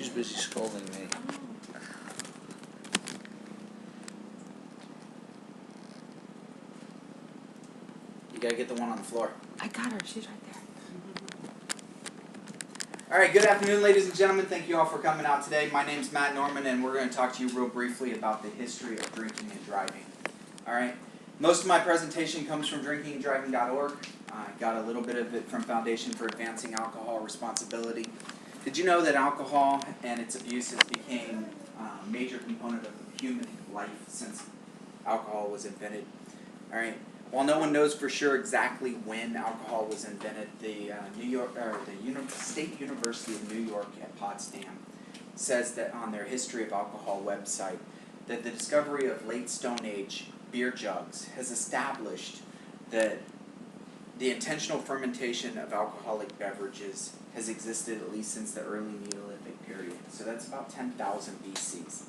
She's busy scolding me. You gotta get the one on the floor. I got her. She's right there. All right, good afternoon, ladies and gentlemen. Thank you all for coming out today. My name's Matt Norman, and we're going to talk to you real briefly about the history of drinking and driving. All right, most of my presentation comes from drinkinganddraiving.org. I got a little bit of it from Foundation for Advancing Alcohol Responsibility. Did you know that alcohol and its abuses became a major component of human life since alcohol was invented? All right. While no one knows for sure exactly when alcohol was invented, the State University of New York at Potsdam says that on their History of Alcohol website that the discovery of late Stone Age beer jugs has established that the intentional fermentation of alcoholic beverages has existed at least since the early Neolithic period. So that's about 10,000 BCs.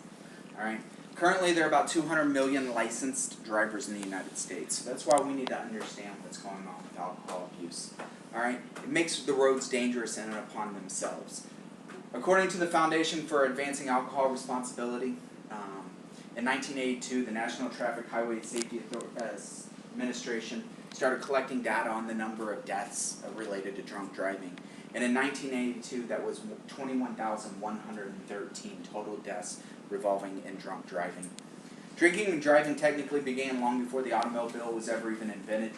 All right. Currently, there are about 200 million licensed drivers in the United States. So that's why we need to understand what's going on with alcohol abuse. All right? It makes the roads dangerous in and upon themselves. According to the Foundation for Advancing Alcohol Responsibility, in 1982, the National Traffic Highway Safety Administration started collecting data on the number of deaths related to drunk driving. And in 1982, that was 21,113 total deaths revolving in drunk driving. Drinking and driving technically began long before the automobile was ever even invented.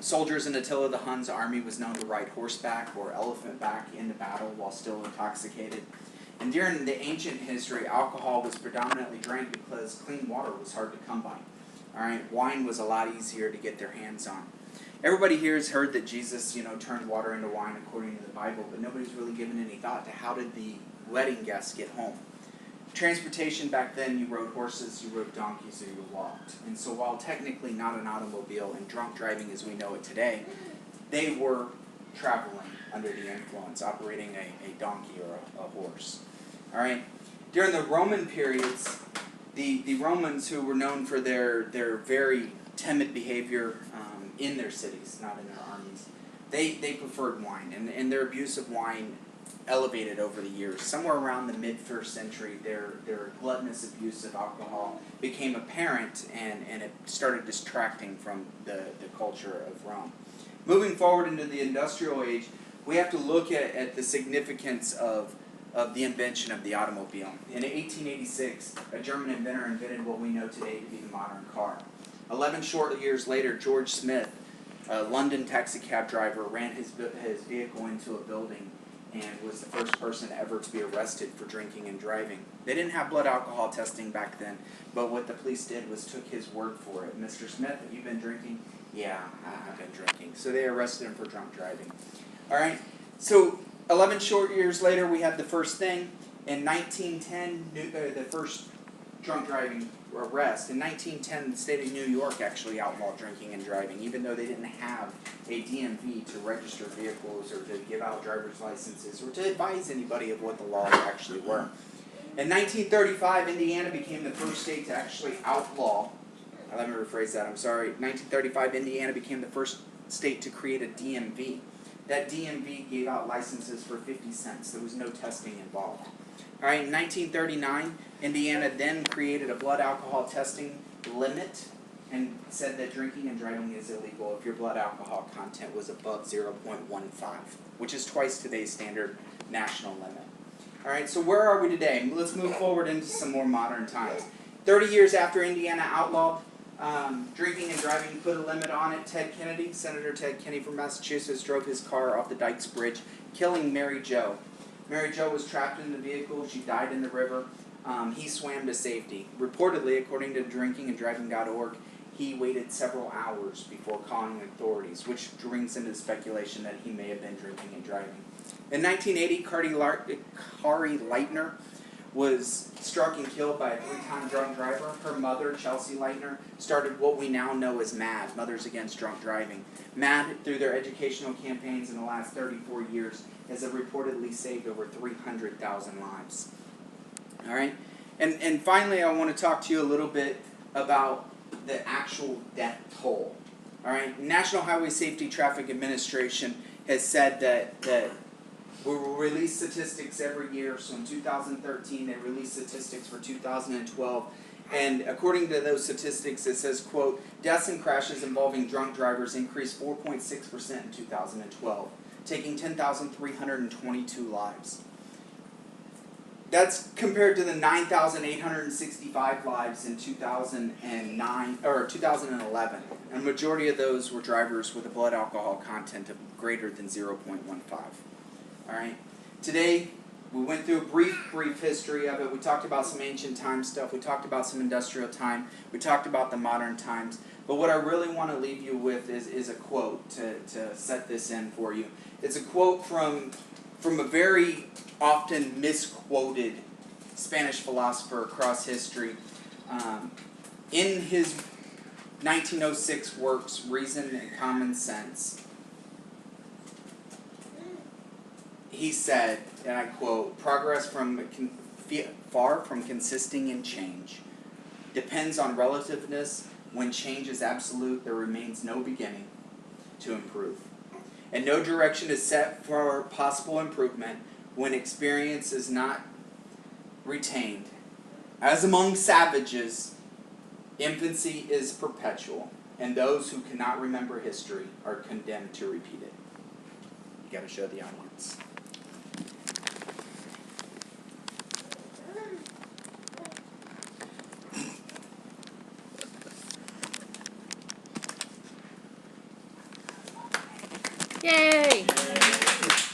Soldiers in Attila the Hun's army was known to ride horseback or elephant back into battle while still intoxicated. And during the ancient history, alcohol was predominantly drank because clean water was hard to come by. All right, wine was a lot easier to get their hands on. Everybody here has heard that Jesus, turned water into wine according to the Bible, but nobody's really given any thought to how did the wedding guests get home. Transportation back then, you rode horses, you rode donkeys, or you walked. And so while technically not an automobile and drunk driving as we know it today, they were traveling under the influence, operating a donkey or a horse. All right. During the Roman periods, the Romans, who were known for their very timid behavior in their cities, not in their armies, they preferred wine, and their abuse of wine elevated over the years. Somewhere around the mid-1st century, their gluttonous abuse of alcohol became apparent, and it started distracting from the culture of Rome. Moving forward into the industrial age, we have to look at the significance of the invention of the automobile. In 1886, a German inventor invented what we know today to be the modern car. 11 short years later, George Smith, a London taxicab driver, ran his vehicle into a building and was the first person ever to be arrested for drinking and driving. They didn't have blood alcohol testing back then, but what the police did was took his word for it. Mr. Smith, have you been drinking? Yeah, I've been drinking. So they arrested him for drunk driving. All right, so 11 short years later, we have the first thing. In 1910, the first drunk driving arrest. In 1910, the state of New York actually outlawed drinking and driving, even though they didn't have a DMV to register vehicles or to give out driver's licenses or to advise anybody of what the laws actually were. In 1935, Indiana became the first state to actually outlaw, let me rephrase that, I'm sorry. 1935, Indiana became the first state to create a DMV. That DMV gave out licenses for 50 cents. There was no testing involved. All right, in 1939, Indiana then created a blood alcohol testing limit and said that drinking and driving is illegal if your blood alcohol content was above 0.15, which is twice today's standard national limit. All right, so where are we today? Let's move forward into some more modern times. 30 years after Indiana outlawed drinking and driving, put a limit on it, Senator Ted Kennedy from Massachusetts, drove his car off the Dykes Bridge, killing Mary Jo. Mary Jo was trapped in the vehicle. She died in the river. He swam to safety. Reportedly, according to drinkinganddraiving.org, he waited several hours before calling authorities, which brings into speculation that he may have been drinking and driving. In 1980, Kari Leitner was struck and killed by a 3-time drunk driver. Her mother, Chelsea Leitner, started what we now know as MAD, Mothers Against Drunk Driving. MAD, through their educational campaigns in the last 34 years, has reportedly saved over 300,000 lives. All right? And finally, I want to talk to you a little bit about the actual death toll. All right? National Highway Safety Traffic Administration has said that We will release statistics every year. So in 2013, they released statistics for 2012. And according to those statistics, it says, quote, deaths and crashes involving drunk drivers increased 4.6% in 2012, taking 10,322 lives. That's compared to the 9,865 lives in 2009 or 2011. And the majority of those were drivers with a blood alcohol content of greater than 0.15. All right. Today, we went through a brief history of it. We talked about some ancient time stuff. We talked about some industrial time. We talked about the modern times. But what I really want to leave you with is a quote to set this in for you. It's a quote from a very often misquoted Spanish philosopher across history. In his 1906 works, Reason and Common Sense, he said, and I quote, progress far from consisting in change depends on relativeness. When change is absolute, there remains no beginning to improve. And no direction is set for possible improvement when experience is not retained. As among savages, infancy is perpetual, and those who cannot remember history are condemned to repeat it. You got to show the audience.